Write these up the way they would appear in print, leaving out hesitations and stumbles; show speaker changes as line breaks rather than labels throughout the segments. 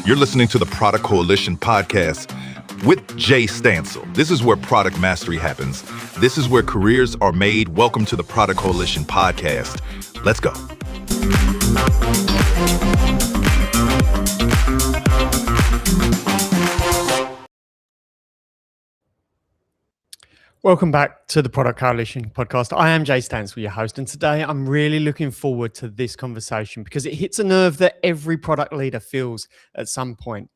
You're listening to the Product Coalition podcast with Jay Stansel. This is where product mastery happens. This is where careers are made. Welcome to the Product Coalition podcast. Let's go.
Welcome back to the Product Coalition podcast. I am Jay Stansel, your host, and today I'm really looking forward to this conversation because it hits a nerve that every product leader feels at some point.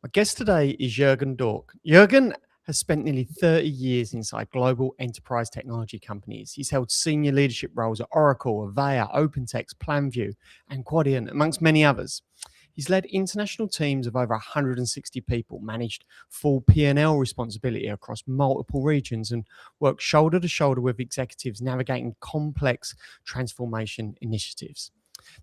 My guest today is Jürgen Dauk. Jürgen has spent nearly 30 years inside global enterprise technology companies. He's held senior leadership roles at Oracle, Avaya, OpenText, Planview, and Quadient, amongst many others. He's led international teams of over 160 people, managed full P&L responsibility across multiple regions, and worked shoulder to shoulder with executives navigating complex transformation initiatives.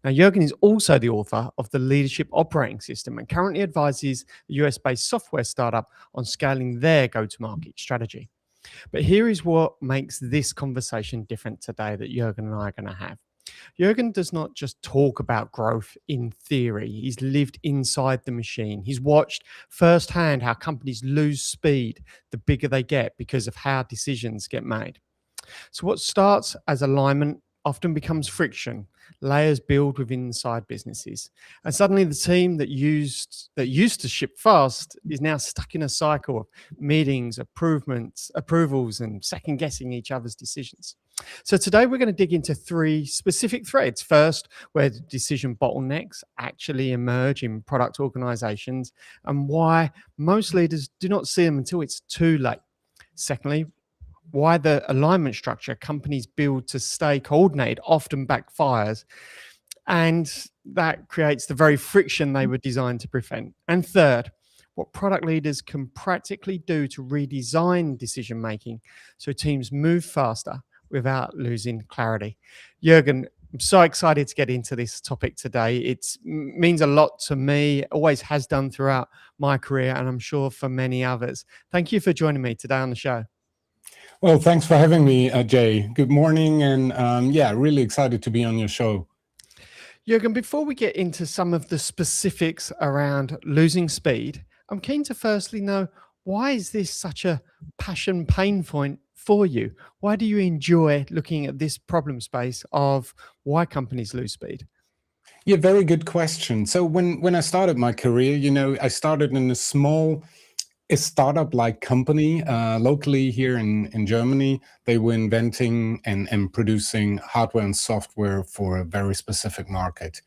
Now, Jürgen is also the author of the Leadership Operating System and currently advises a US-based software startup on scaling their go-to-market strategy. But here is what makes this conversation different today that Jürgen and I are going to have. Jürgen does not just talk about growth in theory. He's lived inside the machine. He's watched firsthand how companies lose speed the bigger they get because of how decisions get made. So what starts as alignment often becomes friction. Layers build within inside businesses. And suddenly the team that used to ship fast is now stuck in a cycle of meetings, approvals, and second guessing each other's decisions. So today we're going to dig into three specific threads. First, where the decision bottlenecks actually emerge in product organizations and why most leaders do not see them until it's too late. Secondly, why the alignment structure companies build to stay coordinated often backfires, and that creates the very friction they were designed to prevent. And third, what product leaders can practically do to redesign decision making so teams move faster without losing clarity. Jürgen, I'm so excited to get into this topic today. It means a lot to me, always has done throughout my career, and I'm sure for many others. Thank you for joining me today on the show.
Well, thanks for having me, Jay. Good morning, and really excited to be on your show.
Jürgen, before we get into some of the specifics around losing speed, I'm keen to firstly know, why is this such a passion pain point for you? Why do you enjoy looking at this problem space of why companies lose speed?
Yeah, very good question. So when I started my career, I started in a startup-like company locally here in Germany. They were inventing and producing hardware and software for a very specific market.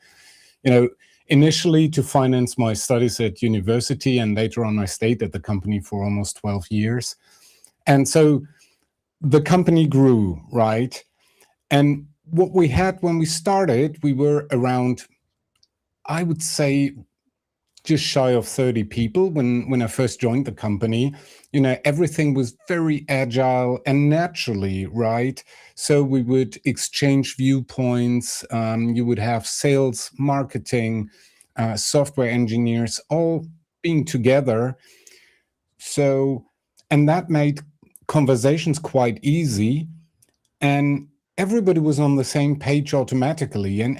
Initially to finance my studies at university, and later on I stayed at the company for almost 12 years. And so the company grew, right? And what we had when we started, we were around, I would say, just shy of 30 people when I first joined the company. Everything was very agile and naturally, right? So we would exchange viewpoints. You would have sales, marketing, software engineers all being together. And that made conversations quite easy, and everybody was on the same page automatically. And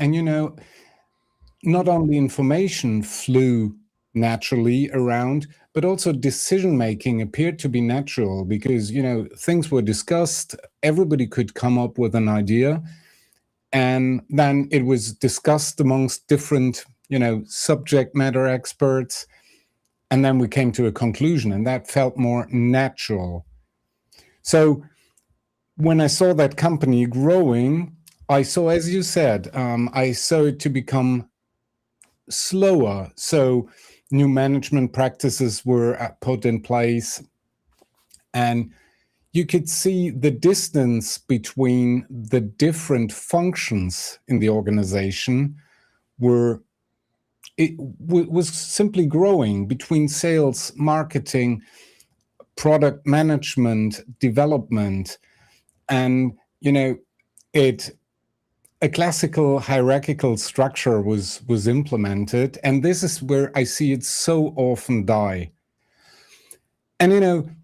not only information flew naturally around, but also decision-making appeared to be natural because, things were discussed, everybody could come up with an idea, and then it was discussed amongst different, subject matter experts, and then we came to a conclusion, and that felt more natural. So when I saw that company growing, I saw, as you said, I saw it to become slower. So new management practices were put in place, and you could see the distance between the different functions in the organization were was simply growing between sales, marketing, product management, development, and it a classical hierarchical structure was implemented, and this is where I see it so often die. And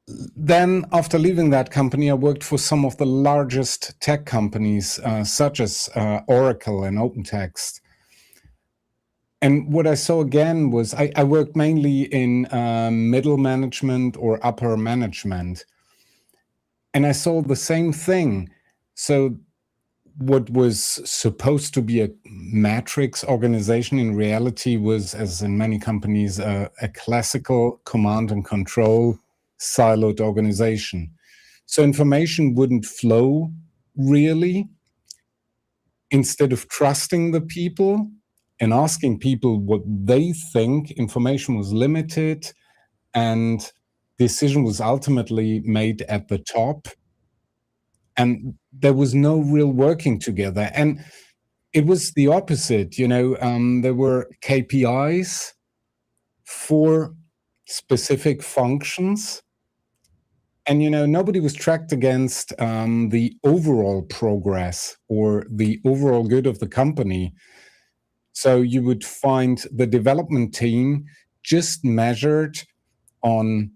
then after leaving that company, I worked for some of the largest tech companies, such as Oracle and OpenText. And what I saw again was I worked mainly in middle management or upper management. And I saw the same thing. So what was supposed to be a matrix organization in reality was, as in many companies, a classical command and control siloed organization. So information wouldn't flow really. Instead of trusting the people and asking people what they think, information was limited and decision was ultimately made at the top. And there was no real working together. And it was the opposite, there were KPIs for specific functions. And, nobody was tracked against the overall progress or the overall good of the company. So you would find the development team just measured on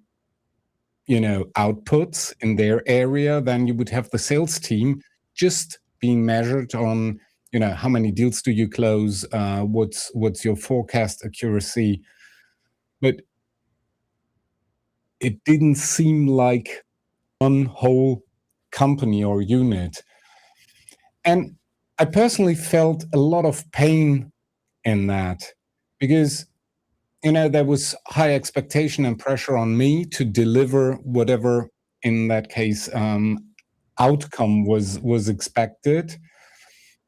outputs in their area. Then you would have the sales team just being measured on how many deals do you close, what's your forecast accuracy. But it didn't seem like one whole company or unit. And I personally felt a lot of pain in that, because there was high expectation and pressure on me to deliver whatever, in that case, outcome was expected.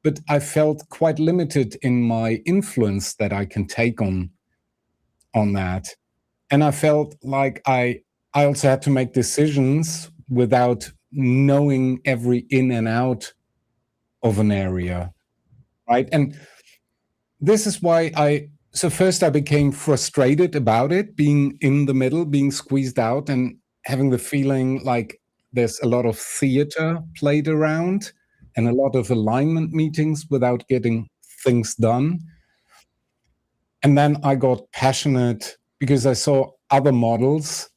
But I felt quite limited in my influence that I can take on that. And I felt like I also had to make decisions without knowing every in and out of an area, right? And this is why so first I became frustrated about it, being in the middle, being squeezed out, and having the feeling like there's a lot of theater played around and a lot of alignment meetings without getting things done. And then I got passionate because I saw other models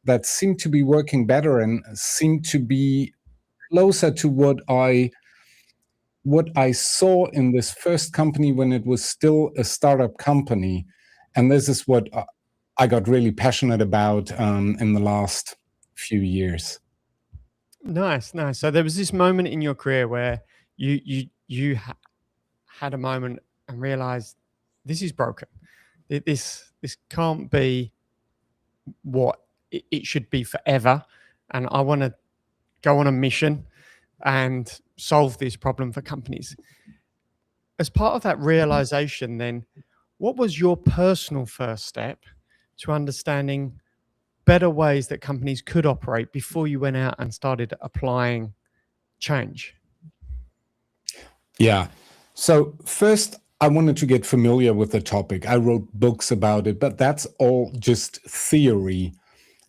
that seemed to be working better and seemed to be closer to what I saw in this first company when it was still a startup company. And this is what I got really passionate about in the last few years.
Nice. So there was this moment in your career where you had a moment and realized this is broken. This can't be what it should be forever, and I want to go on a mission and solve this problem for companies. As part of that realization, then, what was your personal first step to understanding better ways that companies could operate before you went out and started applying change?
Yeah. So first, I wanted to get familiar with the topic. I wrote books about it, but that's all just theory.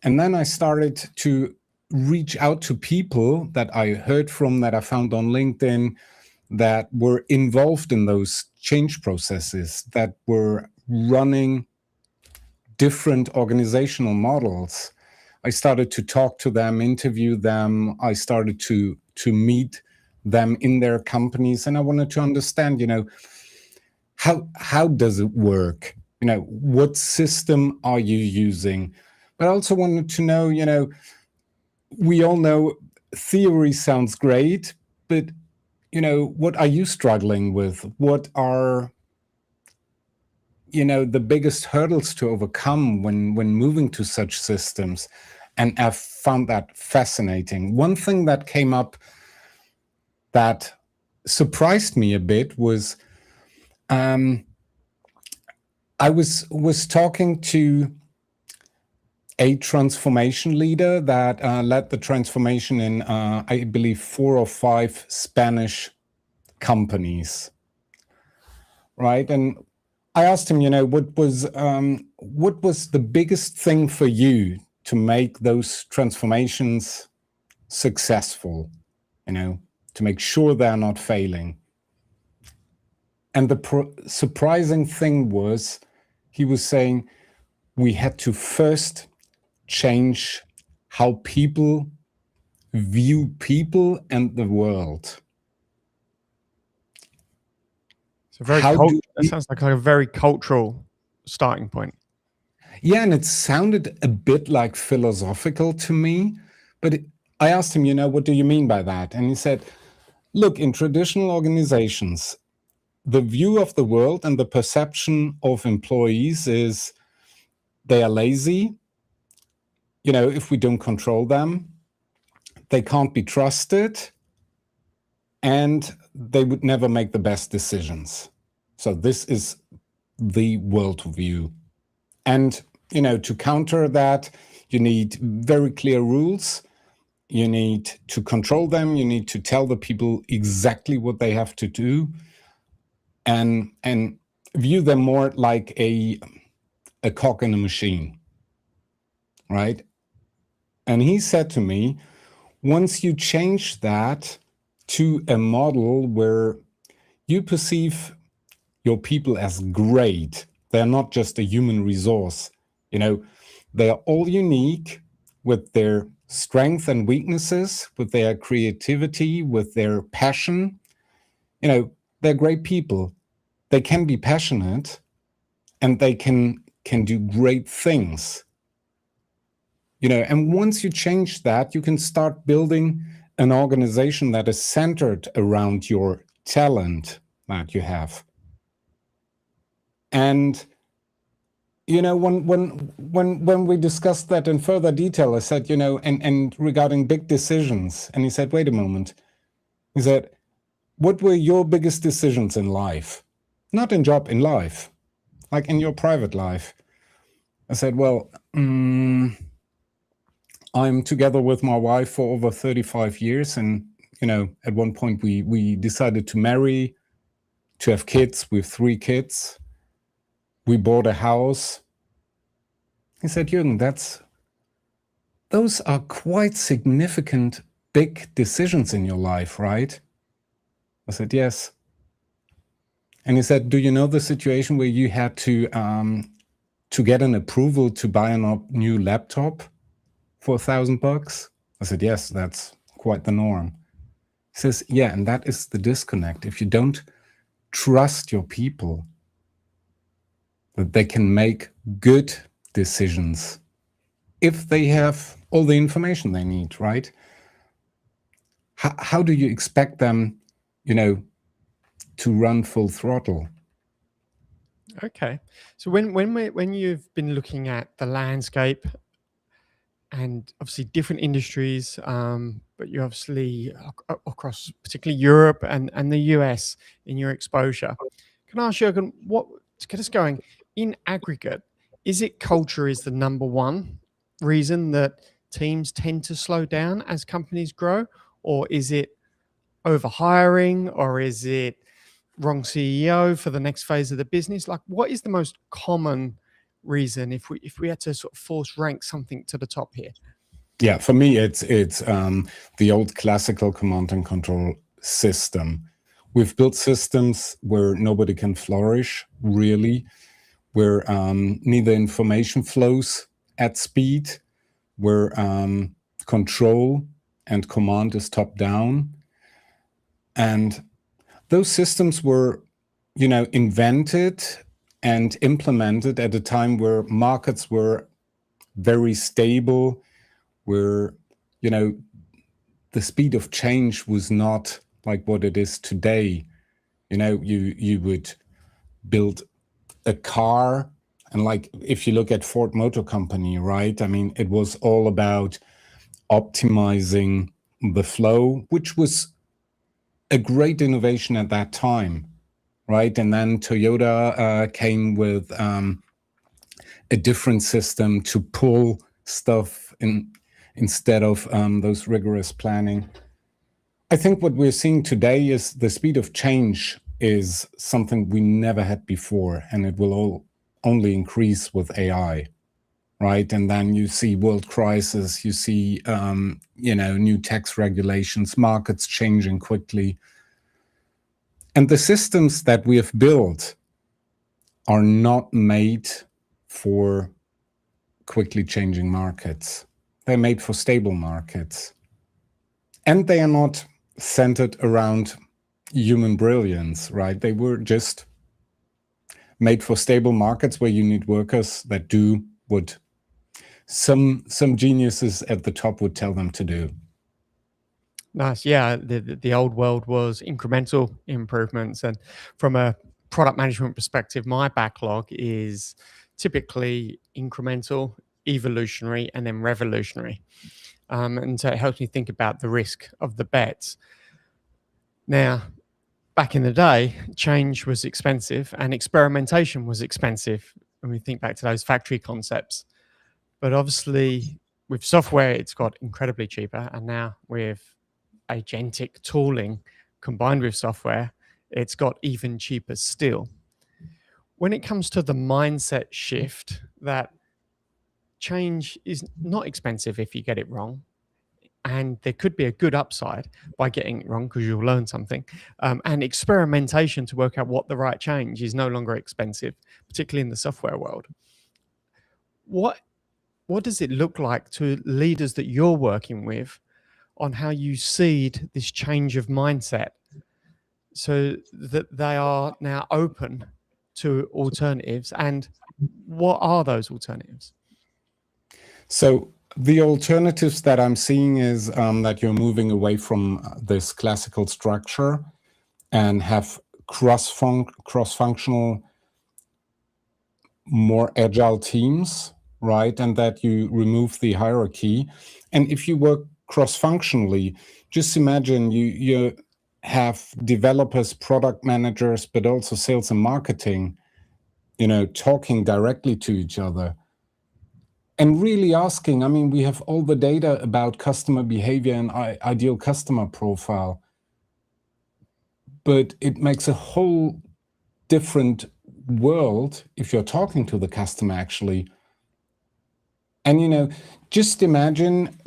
And then I started to reach out to people that I heard from, that I found on LinkedIn, that were involved in those change processes, that were running different organizational models. I started to talk to them, interview them. I started to meet them in their companies, and I wanted to understand, how does it work? What system are you using? But I also wanted to know, we all know theory sounds great, but what are you struggling with? What are the biggest hurdles to overcome when moving to such systems? And I found that fascinating. One thing that came up that surprised me a bit was I was talking to a transformation leader that led the transformation in, I believe, 4 or 5 Spanish companies, right? And I asked him, what was the biggest thing for you to make those transformations successful, to make sure they're not failing. And the surprising thing was, he was saying, we had to first change how people view people and the world.
So that sounds like a very cultural starting point.
Yeah, and it sounded a bit like philosophical to me, but I asked him, what do you mean by that? And he said, look, in traditional organizations, the view of the world and the perception of employees is they are lazy. If we don't control them, they can't be trusted, and they would never make the best decisions. So this is the worldview. And, to counter that, you need very clear rules. You need to control them. You need to tell the people exactly what they have to do, and view them more like a cog in a machine, right? And he said to me, once you change that to a model where you perceive your people as great, they're not just a human resource, they are all unique with their strengths and weaknesses, with their creativity, with their passion. They're great people. They can be passionate, and they can do great things. And once you change that, you can start building an organization that is centered around your talent that you have. And when we discussed that in further detail, I said, and regarding big decisions, and he said, wait a moment. He said, what were your biggest decisions in life? Not in job, in life, like in your private life. I said, well, I'm together with my wife for over 35 years. And, at one point we decided to marry, to have kids. We have 3 kids. We bought a house. He said, Jürgen, those are quite significant, big decisions in your life, right? I said, yes. And he said, do you know the situation where you had to get an approval to buy a new laptop for $1,000? I said, yes, that's quite the norm. He says, yeah, and that is the disconnect. If you don't trust your people, that they can make good decisions if they have all the information they need, right? How do you expect them, to run full throttle?
Okay, so when you've been looking at the landscape and obviously different industries, but you obviously across particularly Europe and the US in your exposure, can I ask Jürgen, to get us going, in aggregate, is it culture is the number one reason that teams tend to slow down as companies grow? Or is it overhiring? Or is it wrong CEO for the next phase of the business? Like, what is the most common reason if we had to sort of force rank something to the top here?
Yeah, for me, it's the old classical command and control system. We've built systems where nobody can flourish, really, where neither information flows at speed, where control and command is top down. And those systems were, invented and implemented at a time where markets were very stable, where, the speed of change was not like what it is today. You would build a car, and like if you look at Ford Motor Company, right? I mean, it was all about optimizing the flow, which was a great innovation at that time, right? And then Toyota came with a different system to pull stuff in instead of those rigorous planning. I think what we're seeing today is the speed of change is something we never had before, and it will only increase with AI, right? And then you see world crisis, you see new tax regulations, markets changing quickly. And the systems that we have built are not made for quickly changing markets. They're made for stable markets. And they are not centered around human brilliance, right? They were just made for stable markets where you need workers that do what some geniuses at the top would tell them to do.
Nice. Yeah, the old world was incremental improvements, and from a product management perspective, my backlog is typically incremental, evolutionary, and then revolutionary. And so it helps me think about the risk of the bets. Now, back in the day, change was expensive and experimentation was expensive when we think back to those factory concepts. But obviously, with software, it's got incredibly cheaper, and now with agentic tooling combined with software, it's got even cheaper still. When it comes to the mindset shift, that change is not expensive if you get it wrong, and there could be a good upside by getting it wrong because you'll learn something. And experimentation to work out what the right change is no longer expensive, particularly in the software world. What does it look like to leaders that you're working with on how you seed this change of mindset so that they are now open to alternatives? And what are those alternatives?
So the alternatives that I'm seeing is that you're moving away from this classical structure and have cross-functional, more agile teams, right? And that you remove the hierarchy. And if you work cross-functionally, just imagine you have developers, product managers, but also sales and marketing, talking directly to each other. And really asking, I mean, we have all the data about customer behavior and ideal customer profile, but it makes a whole different world if you're talking to the customer actually. And, just imagine,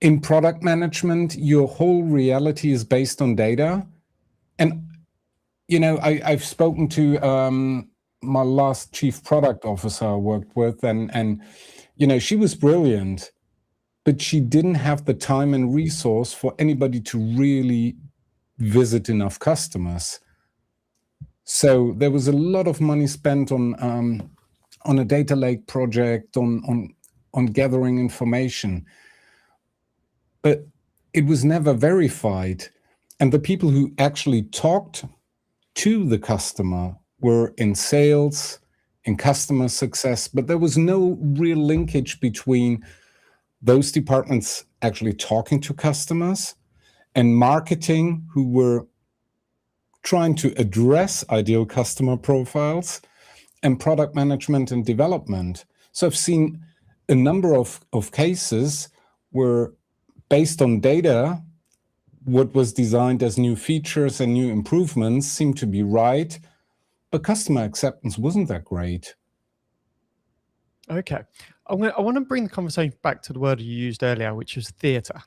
in product management, your whole reality is based on data. And, I've spoken to my last chief product officer I worked with, and she was brilliant, but she didn't have the time and resource for anybody to really visit enough customers. So there was a lot of money spent on a data lake project, on gathering information, but it was never verified. And the people who actually talked to the customer were in sales, in customer success, but there was no real linkage between those departments actually talking to customers and marketing, who were trying to address ideal customer profiles, and product management and development. So I've seen a number of cases where, based on data, what was designed as new features and new improvements seemed to be right, but customer acceptance wasn't that great.
Okay. I want to bring the conversation back to the word you used earlier, which was theatre.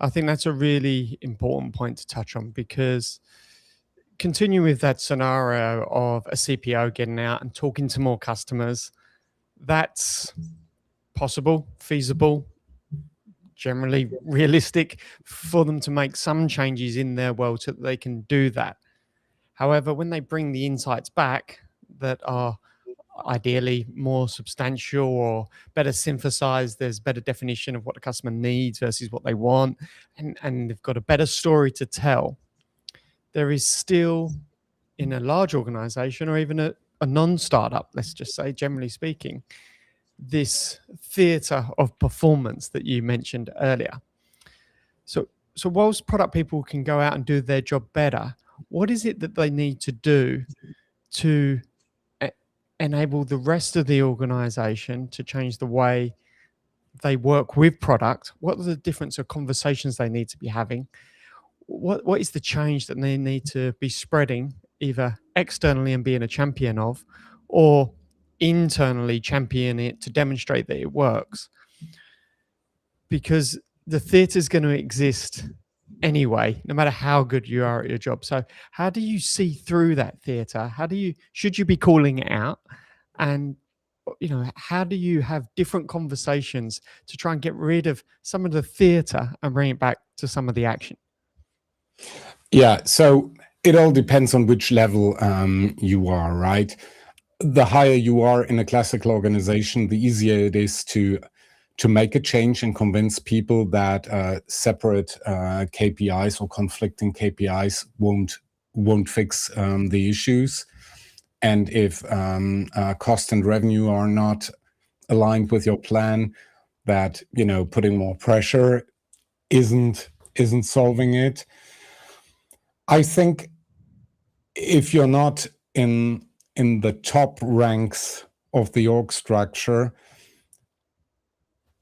I think that's a really important point to touch on, because continue with that scenario of a CPO getting out and talking to more customers. That's possible, feasible, generally realistic for them to make some changes in their world so that they can do that. However, when they bring the insights back that are ideally more substantial or better synthesized, there's better definition of what the customer needs versus what they want, and they've got a better story to tell, there is still, in a large organization or even a non-startup, let's just say, generally speaking, this theater of performance that you mentioned earlier. So so whilst product people can go out and do their job better, what is it that they need to do to enable the rest of the organization to change the way they work with product? What are the difference of conversations they need to be having? What is the change that they need to be spreading, either externally and being a champion of, or internally champion it to demonstrate that it works? Because the theatre is going to exist anyway, no matter how good you are at your job. So how do you see through that theatre? Should you be calling it out? And how do you have different conversations to try and get rid of some of the theatre and bring it back to some of the action?
Yeah, so it all depends on which level you are, right? The higher you are in a classical organization, the easier it is to make a change and convince people that separate KPIs or conflicting KPIs won't fix the issues. And if cost and revenue are not aligned with your plan, that putting more pressure isn't solving it. I think if you're not in the top ranks of the org structure,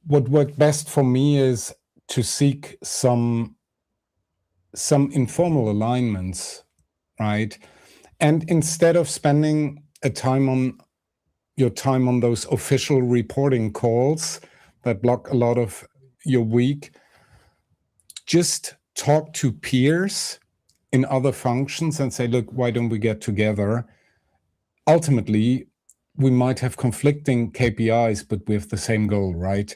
what worked best for me is to seek some informal alignments, right? And instead of spending your time on those official reporting calls that block a lot of your week, just talk to peers in other functions and say, look, why don't we get together? Ultimately, we might have conflicting KPIs, but we have the same goal, right?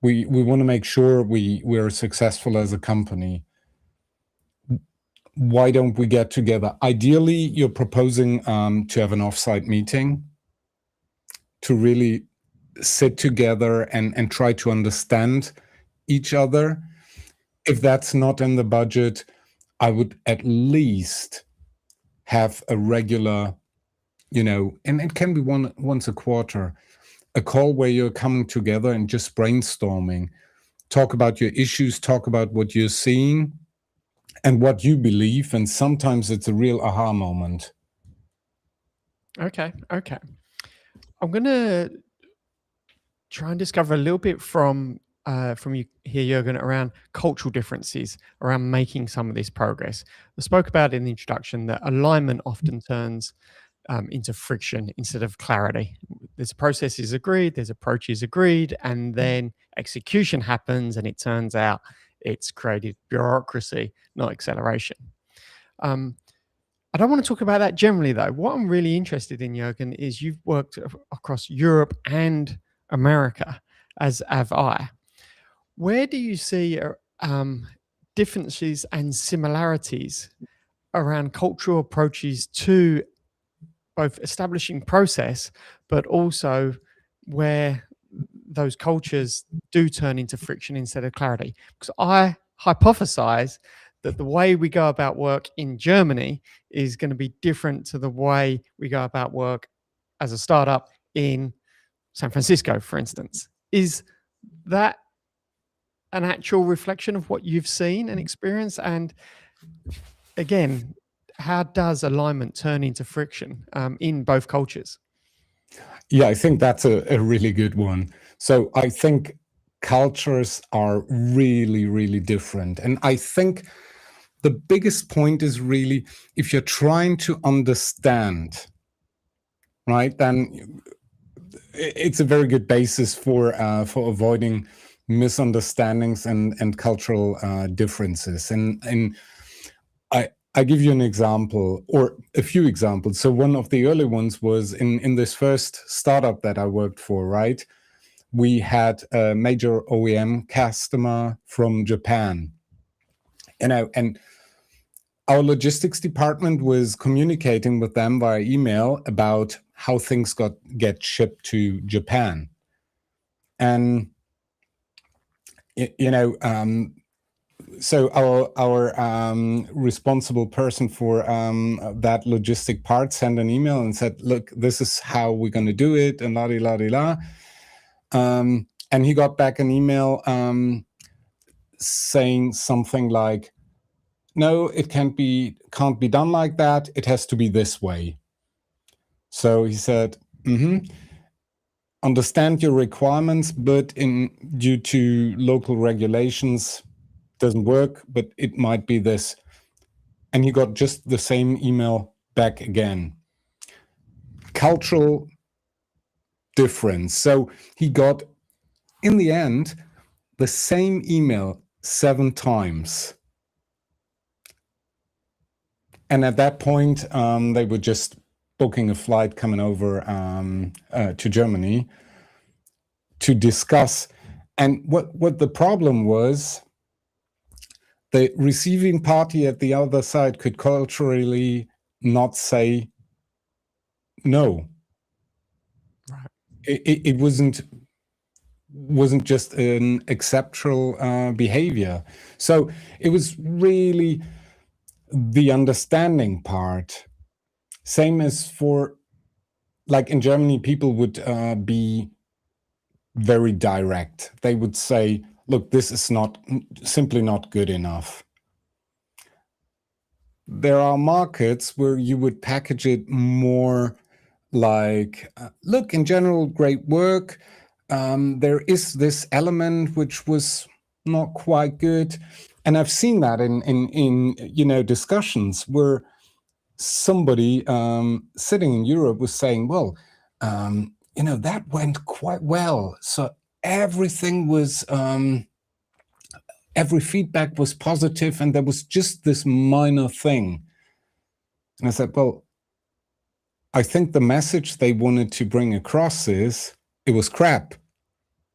We want to make sure we're successful as a company. Why don't we get together? Ideally, you're proposing to have an offsite meeting to really sit together and try to understand each other. If that's not in the budget, I would at least have a regular, and it can be once a quarter, a call where you're coming together and just brainstorming, talk about your issues, talk about what you're seeing and what you believe. And sometimes it's a real aha moment.
Okay. I'm going to try and discover a little bit from you here, Jürgen, around cultural differences, around making some of this progress. I spoke about in the introduction that alignment often turns into friction instead of clarity. There's processes agreed, there's approaches agreed, and then execution happens and it turns out it's created bureaucracy, not acceleration. I don't want to talk about that generally, though. What I'm really interested in, Jürgen, is you've worked across Europe and America as Avaya. Where do you see differences and similarities around cultural approaches to both establishing process, but also where those cultures do turn into friction instead of clarity? Because I hypothesize that the way we go about work in Germany is going to be different to the way we go about work as a startup in San Francisco, for instance. Is that an actual reflection of what you've seen and experienced? And again, how does alignment turn into friction in both cultures?
Yeah, I think that's a really good one. So I think cultures are really, really different. And I think the biggest point is really, if you're trying to understand, right, then it's a very good basis for avoiding misunderstandings and cultural differences. And I give you an example or a few examples. So one of the early ones was in this first startup that I worked for, right? We had a major OEM customer from Japan, and our logistics department was communicating with them via email about how things get shipped to Japan. And, so our responsible person for that logistic part sent an email and said, look, this is how we're going to do it, and la-di-la-di-la. And he got back an email saying something like, no, it can't be done like that. It has to be this way. So he said, understand your requirements, but due to local regulations, doesn't work, but it might be this. And he got just the same email back again. Cultural difference. So he got, in the end, the same email 7 times. And at that point, they were just booking a flight coming over to Germany to discuss. And what the problem was, the receiving party at the other side could culturally not say no.
Right.
It wasn't just an acceptable behavior. So it was really the understanding part. Same as for, like in Germany, people would be very direct. They would say, look, this is simply not good enough. There are markets where you would package it more like, look, in general, great work. There is this element which was not quite good. And I've seen that in discussions where somebody sitting in Europe was saying, well, that went quite well. So everything was, every feedback was positive, and there was just this minor thing. And I said, well, I think the message they wanted to bring across is it was crap.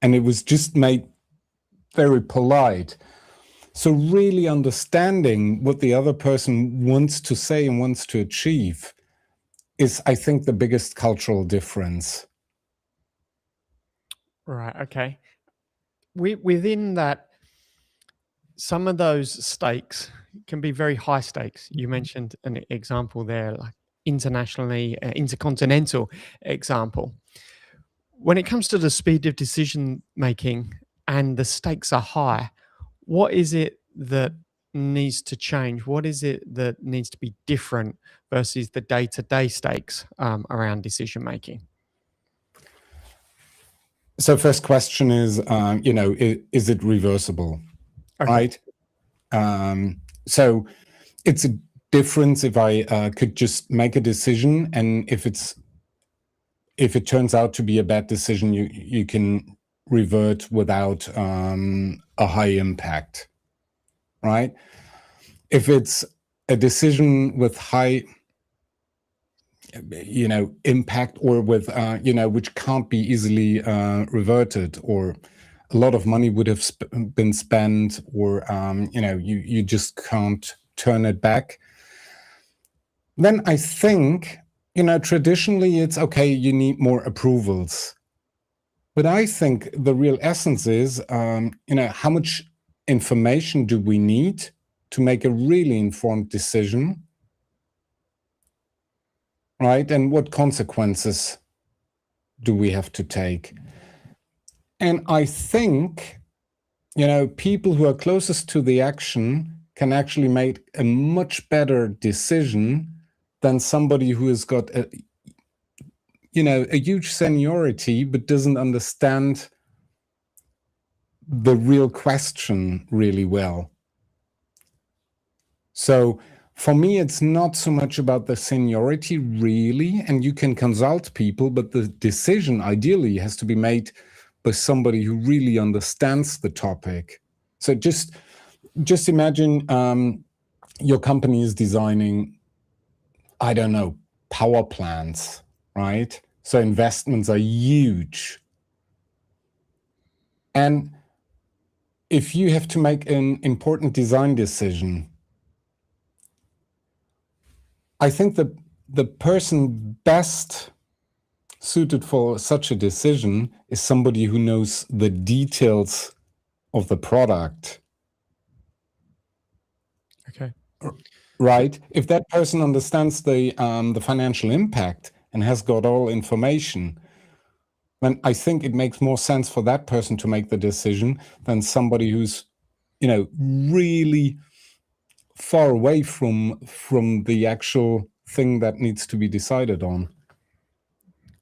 And it was just made very polite. So really understanding what the other person wants to say and wants to achieve is, I think, the biggest cultural difference.
Right. Okay. Within that, some of those stakes can be very high stakes. You mentioned an example there, like internationally, intercontinental example. When it comes to the speed of decision making and the stakes are high, what is it that needs to change? What is it that needs to be different versus the day-to-day stakes around decision making?
So first question is, is it reversible?
Okay.
Right? So it's a difference if I could just make a decision, and if it turns out to be a bad decision, you can revert without a high impact, right? If it's a decision with high impact, or with which can't be easily reverted, or a lot of money would have been spent, or you just can't turn it back, then I think traditionally it's okay, you need more approvals. But I think the real essence is how much information do we need to make a really informed decision, right? And what consequences do we have to take? And I think, people who are closest to the action can actually make a much better decision than somebody who has got a huge seniority but doesn't understand the real question really well. So for me, it's not so much about the seniority, really, and you can consult people, but the decision ideally has to be made by somebody who really understands the topic. So just imagine your company is designing, I don't know, power plants, right? So investments are huge. And if you have to make an important design decision, I think the person best suited for such a decision is somebody who knows the details of the product.
Okay.
Right? If that person understands the financial impact and has got all information, then I think it makes more sense for that person to make the decision than somebody who's really far away from the actual thing that needs to be decided on.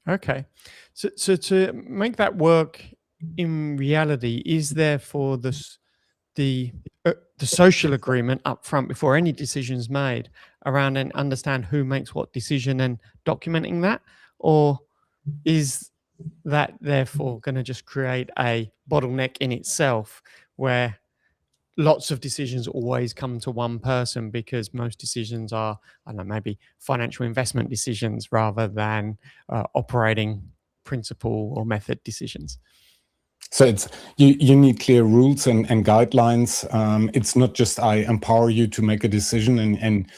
Okay. So to make that work in reality, is there for the social agreement up front before any decisions made around and understand who makes what decision and documenting that? Or is that therefore going to just create a bottleneck in itself where lots of decisions always come to one person because most decisions are, I don't know, maybe financial investment decisions rather than operating principle or method decisions?
So it's you need clear rules and guidelines. It's not just I empower you to make a decision and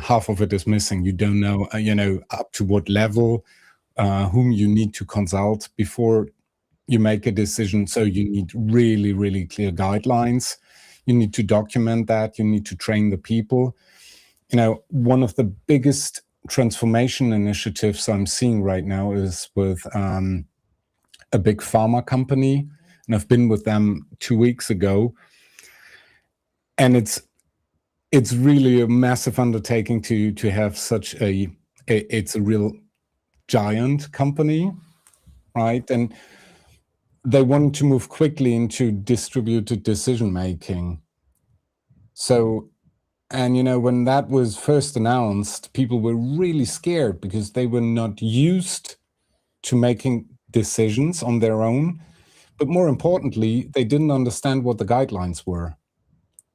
half of it is missing. You don't know up to what level, whom you need to consult before you make a decision. So you need really, really clear guidelines. You need to document that. You need to train the people. One of the biggest transformation initiatives I'm seeing right now is with a big pharma company, and I've been with them 2 weeks ago, and it's really a massive undertaking to have such it's a real giant company, right? And they wanted to move quickly into distributed decision making. So, and when that was first announced, people were really scared because they were not used to making decisions on their own. But more importantly, they didn't understand what the guidelines were,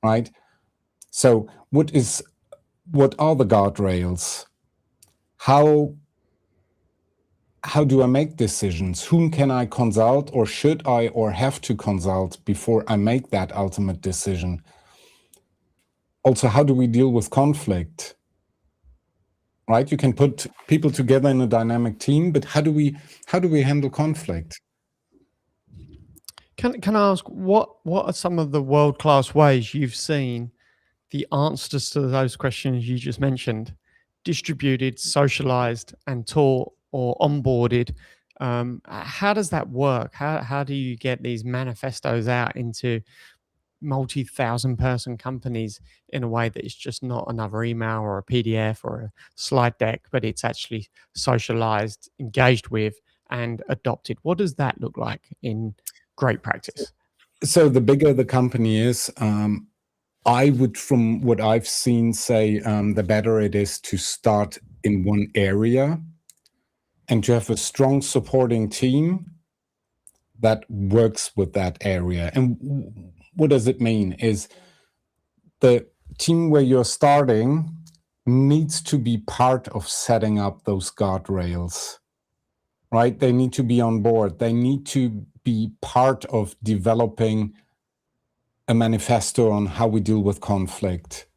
right? So what are the guardrails? How do I make decisions? Whom can I consult, or should I or have to consult before I make that ultimate decision? Also, how do we deal with conflict? Right? You can put people together in a dynamic team, but how do we handle conflict?
Can I ask what are some of the world-class ways you've seen the answers to those questions you just mentioned distributed, socialized, and taught or onboarded? How does that work? How do you get these manifestos out into multi-thousand person companies in a way that it's just not another email or a PDF or a slide deck, but it's actually socialized, engaged with, and adopted? What does that look like in great practice?
So the bigger the company is, I would, from what I've seen, say the better it is to start in one area and to have a strong supporting team that works with that area. And what does it mean is the team where you're starting needs to be part of setting up those guardrails, right? They need to be on board. They need to be part of developing a manifesto on how we deal with conflict,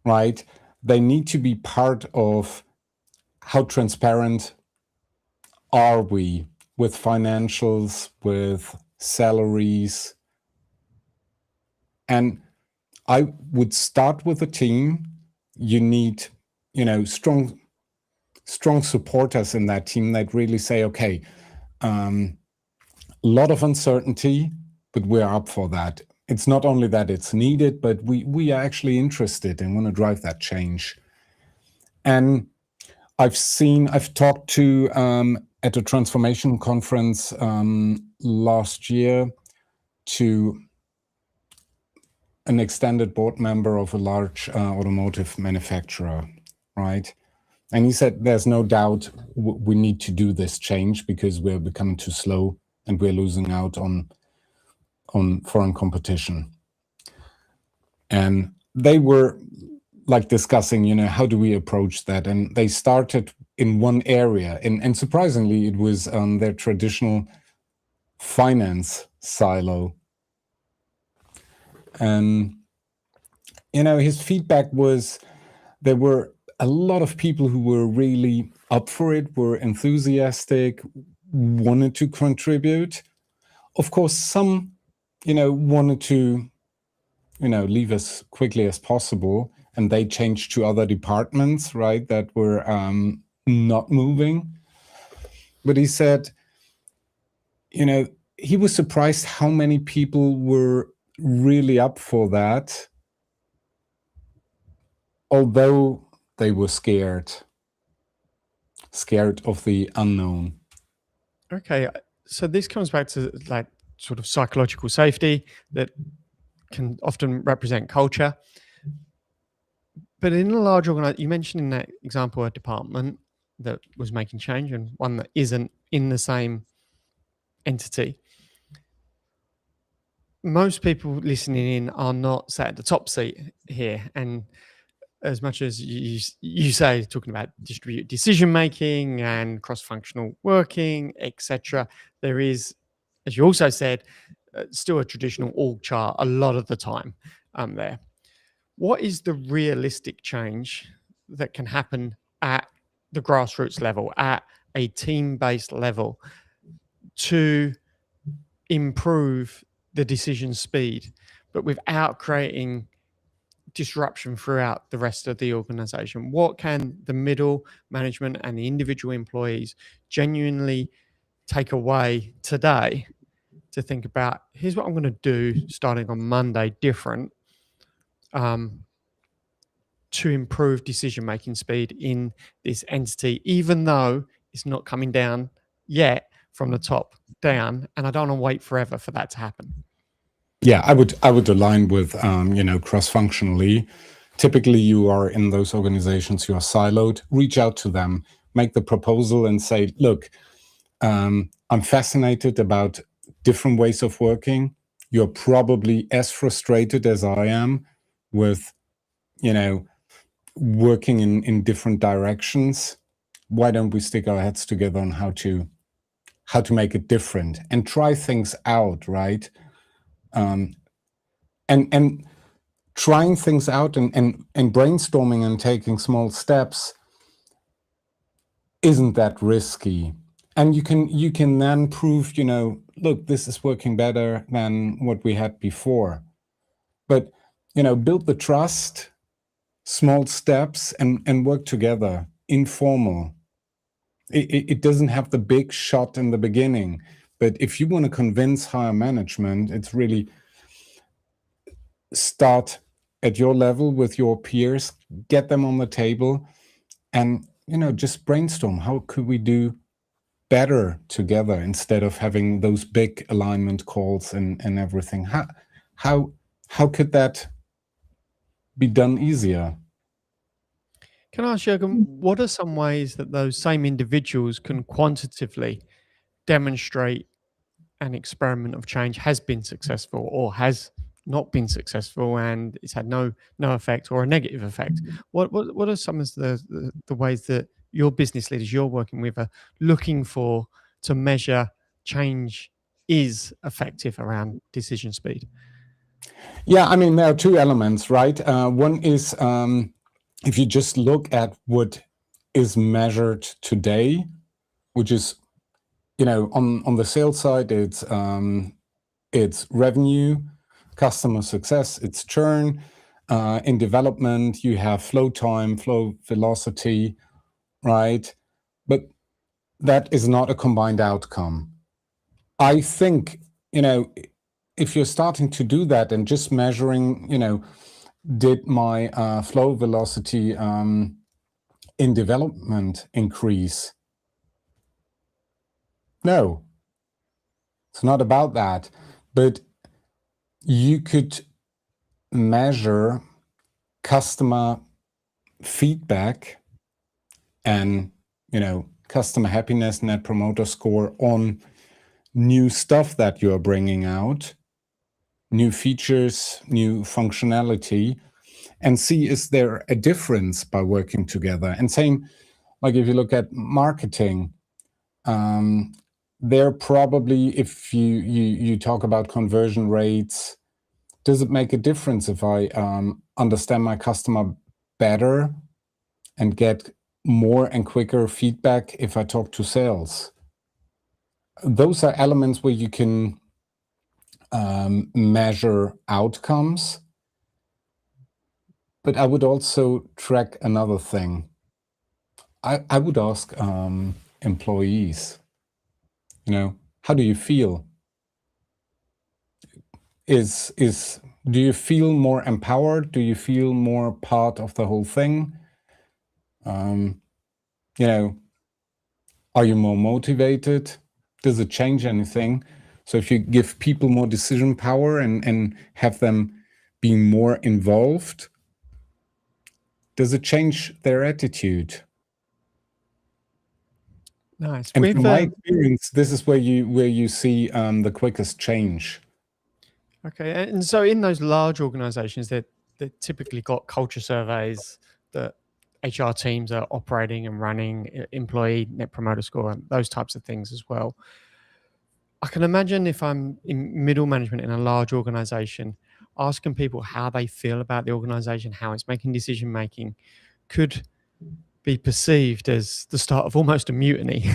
right? They need to be part of how transparent are we with financials, with salaries. And I would start with a team. You need, strong supporters in that team that really say, okay, a lot of uncertainty, but we're up for that. It's not only that it's needed, but we are actually interested and want to drive that change. And I've talked to at a transformation conference last year to an extended board member of a large automotive manufacturer, right? And he said, there's no doubt we need to do this change because we're becoming too slow and we're losing out on foreign competition. And they were like discussing, how do we approach that? And they started in one area. And surprisingly, it was their traditional finance silo. And, his feedback was there were a lot of people who were really up for it, were enthusiastic, wanted to contribute. Of course, some, wanted to, leave as quickly as possible, and they changed to other departments, right, that were not moving. But he said, he was surprised how many people were really up for that, although they were scared of the unknown.
Okay, so this comes back to like sort of psychological safety that can often represent culture. But in a large organization, you mentioned in that example a department that was making change and one that isn't in the same entity. Most people listening in are not sat at the top seat here. And as much as you say, talking about distributed decision making and cross-functional working, etc., there is, as you also said, still a traditional org chart a lot of the time there. What is the realistic change that can happen at the grassroots level, at a team-based level, to improve the decision speed, but without creating disruption throughout the rest of the organization? What can the middle management and the individual employees genuinely take away today to think about, here's what I'm going to do starting on Monday different to improve decision-making speed in this entity, even though it's not coming down yet from the top down, and I don't want to wait forever for that to happen?
Yeah, I would align with cross-functionally. Typically, you are in those organizations, you are siloed. Reach out to them, make the proposal, and say, look, I'm fascinated about different ways of working. You're probably as frustrated as I am with, working in different directions. Why don't we stick our heads together on how to make it different and try things out, right? And trying things out and brainstorming and taking small steps isn't that risky. And you can then prove, look, this is working better than what we had before. But, build the trust, small steps, and work together, informal. It doesn't have the big shot in the beginning. But if you want to convince higher management, it's really start at your level with your peers, get them on the table, and just brainstorm. How could we do better together instead of having those big alignment calls and everything? How could that be done easier?
Can I ask, Jürgen, what are some ways that those same individuals can quantitatively demonstrate an experiment of change has been successful or has not been successful and it's had no effect or a negative effect? What are some of the ways that your business leaders you're working with are looking for to measure change is effective around decision speed?
Yeah, I mean, there are two elements, right? One is if you just look at what is measured today, which is, on the sales side, it's revenue, customer success, it's churn. In development, you have flow time, flow velocity, right? But that is not a combined outcome. I think, if you're starting to do that and just measuring, did my flow velocity in development increase? No, it's not about that. But you could measure customer feedback and, customer happiness, net promoter score on new stuff that you're bringing out, new features, new functionality, and see, is there a difference by working together? And same, like if you look at marketing, there probably, if you talk about conversion rates, does it make a difference if I understand my customer better and get more and quicker feedback if I talk to sales? Those are elements where you can measure outcomes. But I would also track another thing. I would ask employees, how do you feel? is do you feel more empowered? Do you feel more part of the whole thing? You know, are you more motivated? Does it change anything? So if you give people more decision power and have them being more involved, does it change their attitude?
Nice.
And from my experience, this is where you see the quickest change.
Okay, and so in those large organizations that typically got culture surveys that HR teams are operating and running, employee net promoter score, and those types of things as well. I can imagine if I'm in middle management in a large organization, asking people how they feel about the organization, how it's making decision making, could be perceived as the start of almost a mutiny.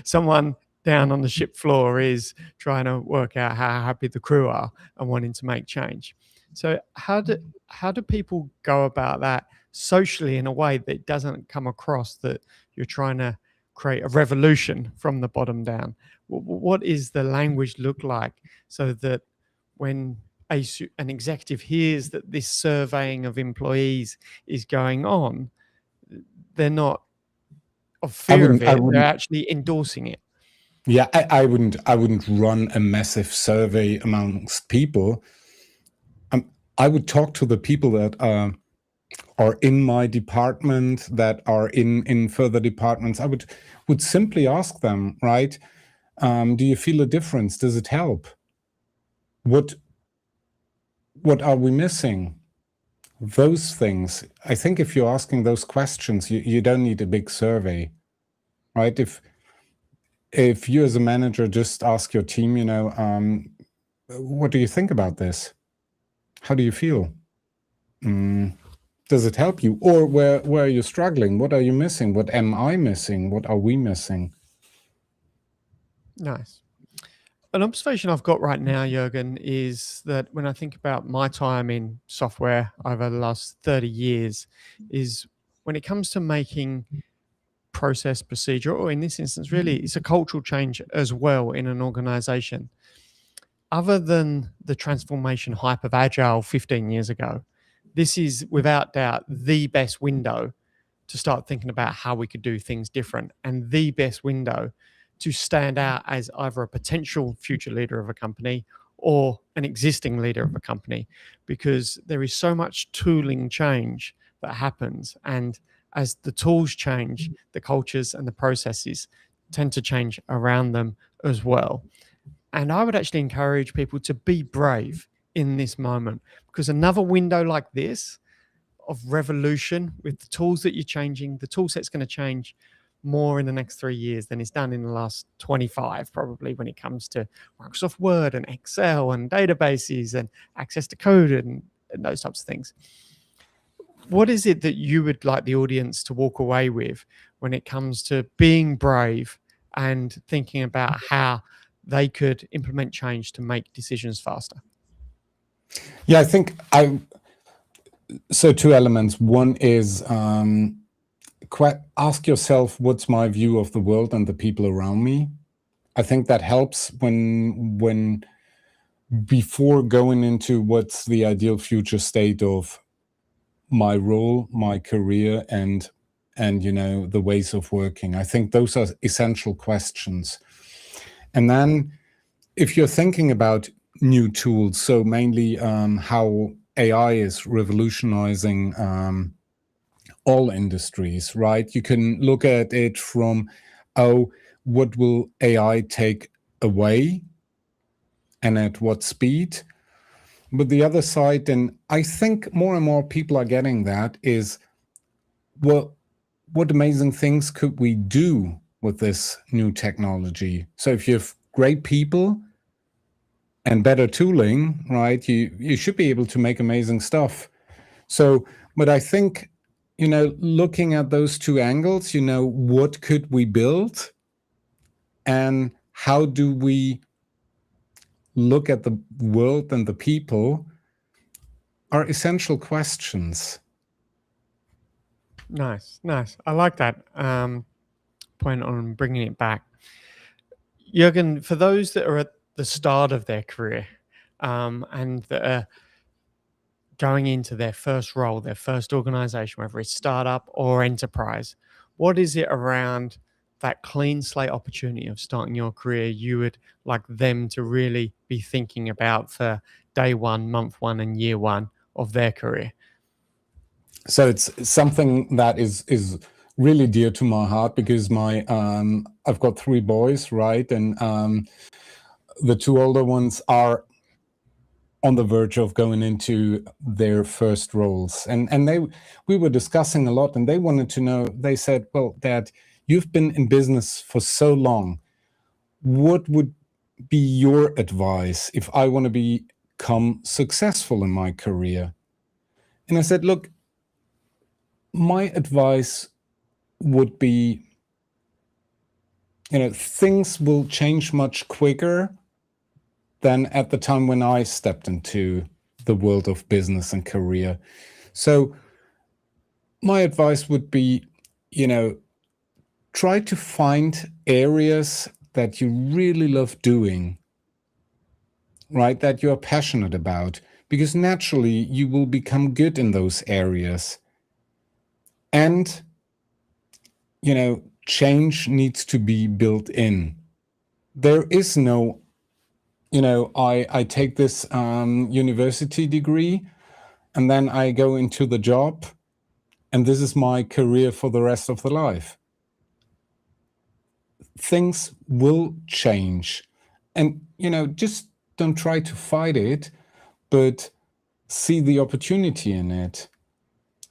Someone down on the ship floor is trying to work out how happy the crew are and wanting to make change. So how do people go about that socially in a way that doesn't come across that you're trying to create a revolution from the bottom down? What is the language look like so that when an executive hears that this surveying of employees is going on, they're not of fear of it, they're actually endorsing it?
Yeah, I wouldn't run a massive survey amongst people. I would talk to the people that are in my department, that are in further departments. I would simply ask them, right? Do you feel a difference? Does it help? What are we missing? Those things. I think if you're asking those questions, you don't need a big survey, right? If you as a manager just ask your team, what do you think about this? How do you feel? Does it help you? Or where are you struggling? What are you missing? What am I missing? What are we missing?
Nice. An observation I've got right now, Jürgen, is that when I think about my time in software over the last 30 years, is when it comes to making process, procedure, or in this instance, really, it's a cultural change as well in an organization. Other than the transformation hype of Agile 15 years ago, this is without doubt the best window to start thinking about how we could do things different, and the best window to stand out as either a potential future leader of a company or an existing leader of a company, because there is so much tooling change that happens. And as the tools change, the cultures and the processes tend to change around them as well. And I would actually encourage people to be brave in this moment, because another window like this of revolution with the tools that you're changing, the tool set's going to change more in the next 3 years than it's done in the last 25, probably, when it comes to Microsoft Word and Excel and databases and access to code and those types of things. What is it that you would like the audience to walk away with when it comes to being brave and thinking about how they could implement change to make decisions faster?
Yeah, I think so 2 elements. One is ask yourself, what's my view of the world and the people around me? I think that helps when before going into what's the ideal future state of my role, my career, and the ways of working. I think those are essential questions. And then if you're thinking about new tools, so mainly how AI is revolutionizing all industries, right? You can look at it from, what will AI take away and at what speed? But the other side, and I think more and more people are getting that, is, well, what amazing things could we do with this new technology? So if you have great people and better tooling, right, you should be able to make amazing stuff. So, but I think, looking at those 2 angles, what could we build and how do we look at the world and the people are essential questions.
Nice. I like that point on bringing it back. Jürgen, for those that are at the start of their career, and that are going into their first role, their first organization, whether it's startup or enterprise? What is it around that clean slate opportunity of starting your career you would like them to really be thinking about for day one, month one, and year one of their career?
So it's something that is really dear to my heart, because I've got 3 boys, right? And the 2 older ones are on the verge of going into their first roles. And we were discussing a lot, and they wanted to know, they said, well, Dad, you've been in business for so long. What would be your advice if I want to become successful in my career? And I said, look, my advice would be, things will change much quicker than at the time when I stepped into the world of business and career. So my advice would be, try to find areas that you really love doing, right? That you're passionate about, because naturally you will become good in those areas. And, change needs to be built in. There is no, I take this university degree and then I go into the job and this is my career for the rest of the life. Things will change, and, just don't try to fight it, but see the opportunity in it.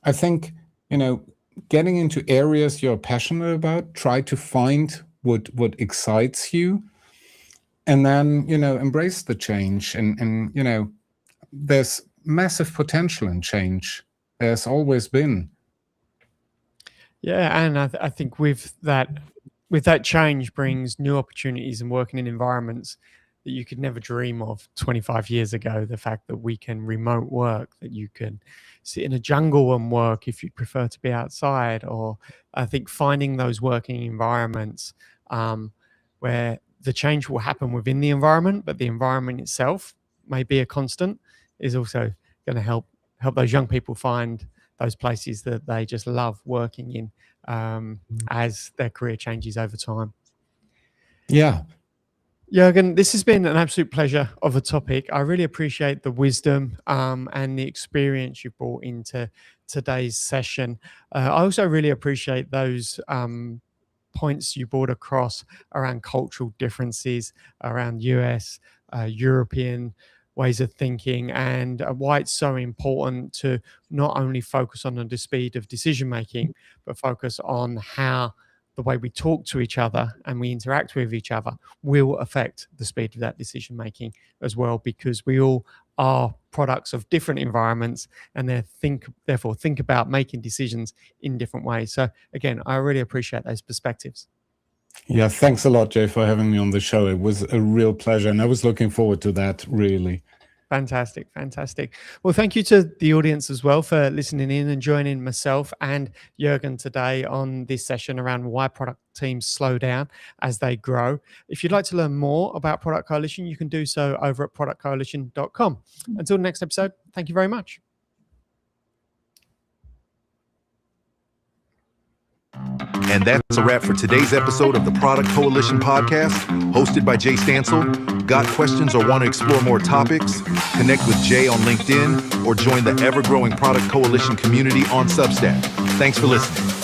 I think, getting into areas you're passionate about, try to find what excites you, and then, embrace the change. And there's massive potential in change. There's always been.
Yeah, and I think with that change brings new opportunities and working in environments that you could never dream of 25 years ago. The fact that we can remote work, that you can sit in a jungle and work if you prefer to be outside, or I think finding those working environments where the change will happen within the environment, but the environment itself may be a constant, is also going to help those young people find those places that they just love working in as their career changes over time.
Yeah.
Jürgen, this has been an absolute pleasure of a topic. I really appreciate the wisdom and the experience you brought into today's session. I also really appreciate those points you brought across around cultural differences, around US, European ways of thinking, and why it's so important to not only focus on the speed of decision making, but focus on how the way we talk to each other and we interact with each other will affect the speed of that decision making as well, because we all are products of different environments and therefore think about making decisions in different ways. So again, I really appreciate those perspectives.
Yeah, thanks a lot, Jay, for having me on the show. It was a real pleasure, and I was looking forward to that, really.
Fantastic. Well, thank you to the audience as well for listening in and joining myself and Jürgen today on this session around why product teams slow down as they grow. If you'd like to learn more about Product Coalition, you can do so over at productcoalition.com. Until the next episode, thank you very much.
And that's a wrap for today's episode of the Product Coalition podcast, hosted by Jay Stansel. Got questions or want to explore more topics? Connect with Jay on LinkedIn or join the ever-growing Product Coalition community on Substack. Thanks for listening.